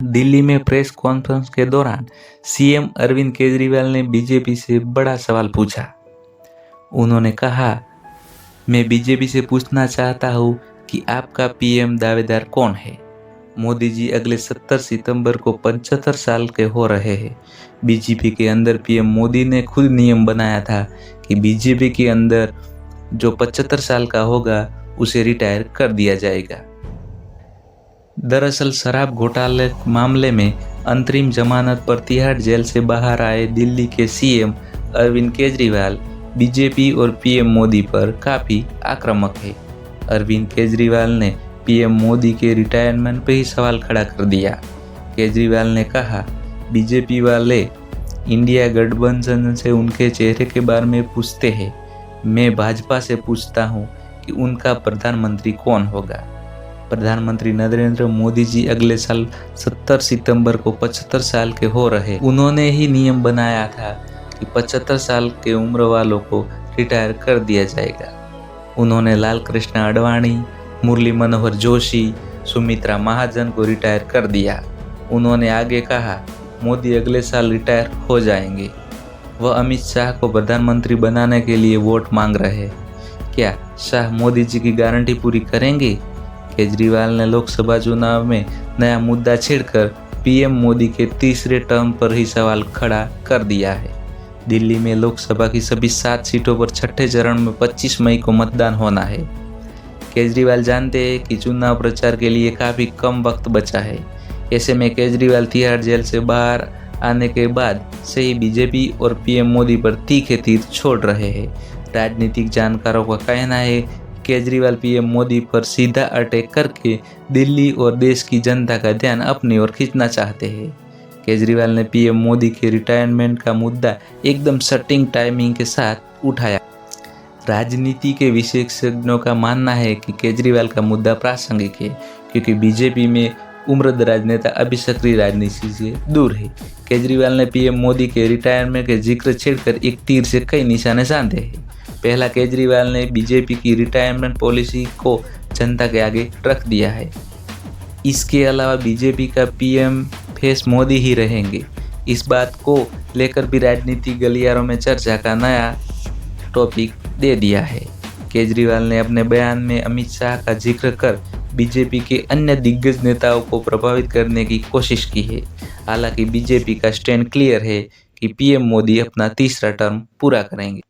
दिल्ली में press conference के दौरान सीएम अरविंद केजरीवाल ने बीजेपी से बड़ा सवाल पूछा। उन्होंने कहा, मैं बीजेपी से पूछना चाहता हूं कि आपका पीएम दावेदार कौन है। मोदी जी अगले 70 सितंबर को 75 साल के हो रहे हैं। बीजेपी के अंदर पीएम मोदी ने खुद नियम बनाया था कि बीजेपी के अंदर जो 75 साल का होगा उसे रिटायर कर दिया जाएगा। दरअसल शराब घोटाले मामले में अंतरिम जमानत पर तिहाड़ जेल से बाहर आए दिल्ली के सीएम अरविंद केजरीवाल बीजेपी और पीएम मोदी पर काफ़ी आक्रामक है। अरविंद केजरीवाल ने पीएम मोदी के रिटायरमेंट पर ही सवाल खड़ा कर दिया। केजरीवाल ने कहा, बीजेपी वाले इंडिया गठबंधन से उनके चेहरे के बारे में पूछते हैं, मैं भाजपा से पूछता हूं कि उनका प्रधानमंत्री कौन होगा। प्रधानमंत्री नरेंद्र मोदी जी अगले साल 70 सितंबर को 75 साल के हो रहे। उन्होंने ही नियम बनाया था कि 75 साल के उम्र वालों को रिटायर कर दिया जाएगा। उन्होंने लाल कृष्ण आडवाणी, मुरली मनोहर जोशी, सुमित्रा महाजन को रिटायर कर दिया। उन्होंने आगे कहा, मोदी अगले साल रिटायर हो जाएंगे। वह अमित शाह को प्रधानमंत्री बनाने के लिए वोट मांग रहे। क्या शाह मोदी जी की गारंटी पूरी करेंगे? केजरीवाल ने लोकसभा चुनाव में नया मुद्दा छेड़कर पीएम मोदी के तीसरे टर्म पर ही सवाल खड़ा कर दिया है। दिल्ली में लोकसभा की सभी 7 सीटों पर छठे चरण में 25 मई को मतदान होना है। केजरीवाल जानते हैं कि चुनाव प्रचार के लिए काफ़ी कम वक्त बचा है। ऐसे में केजरीवाल तिहाड़ जेल से बाहर आने के बाद से ही बीजेपी और पीएम मोदी पर तीखे तीर छोड़ रहे हैं। राजनीतिक जानकारों का कहना है केजरीवाल पीएम मोदी पर सीधा अटैक करके दिल्ली और देश की जनता का ध्यान अपनी ओर खींचना चाहते हैं। केजरीवाल ने पीएम मोदी के रिटायरमेंट का मुद्दा एकदम सटिंग टाइमिंग के साथ उठाया। राजनीति के विशेषज्ञों का मानना है कि केजरीवाल का मुद्दा प्रासंगिक है क्योंकि बीजेपी में उम्रदराज नेता अभी सक्रिय राजनीति से दूर है। केजरीवाल ने पीएम मोदी के रिटायरमेंट के जिक्र छेड़कर एक तीर से कई निशाने साधे हैं। पहला, केजरीवाल ने बीजेपी की रिटायरमेंट पॉलिसी को जनता के आगे रख दिया है। इसके अलावा बीजेपी का पीएम फेस मोदी ही रहेंगे। इस बात को लेकर भी राजनीतिक गलियारों में चर्चा का नया टॉपिक दे दिया है। केजरीवाल ने अपने बयान में अमित शाह का जिक्र कर बीजेपी के अन्य दिग्गज नेताओं को प्रभावित करने की कोशिश की है। हालांकि बीजेपी का स्टैंड क्लियर है कि पीएम मोदी अपना तीसरा टर्म पूरा करेंगे।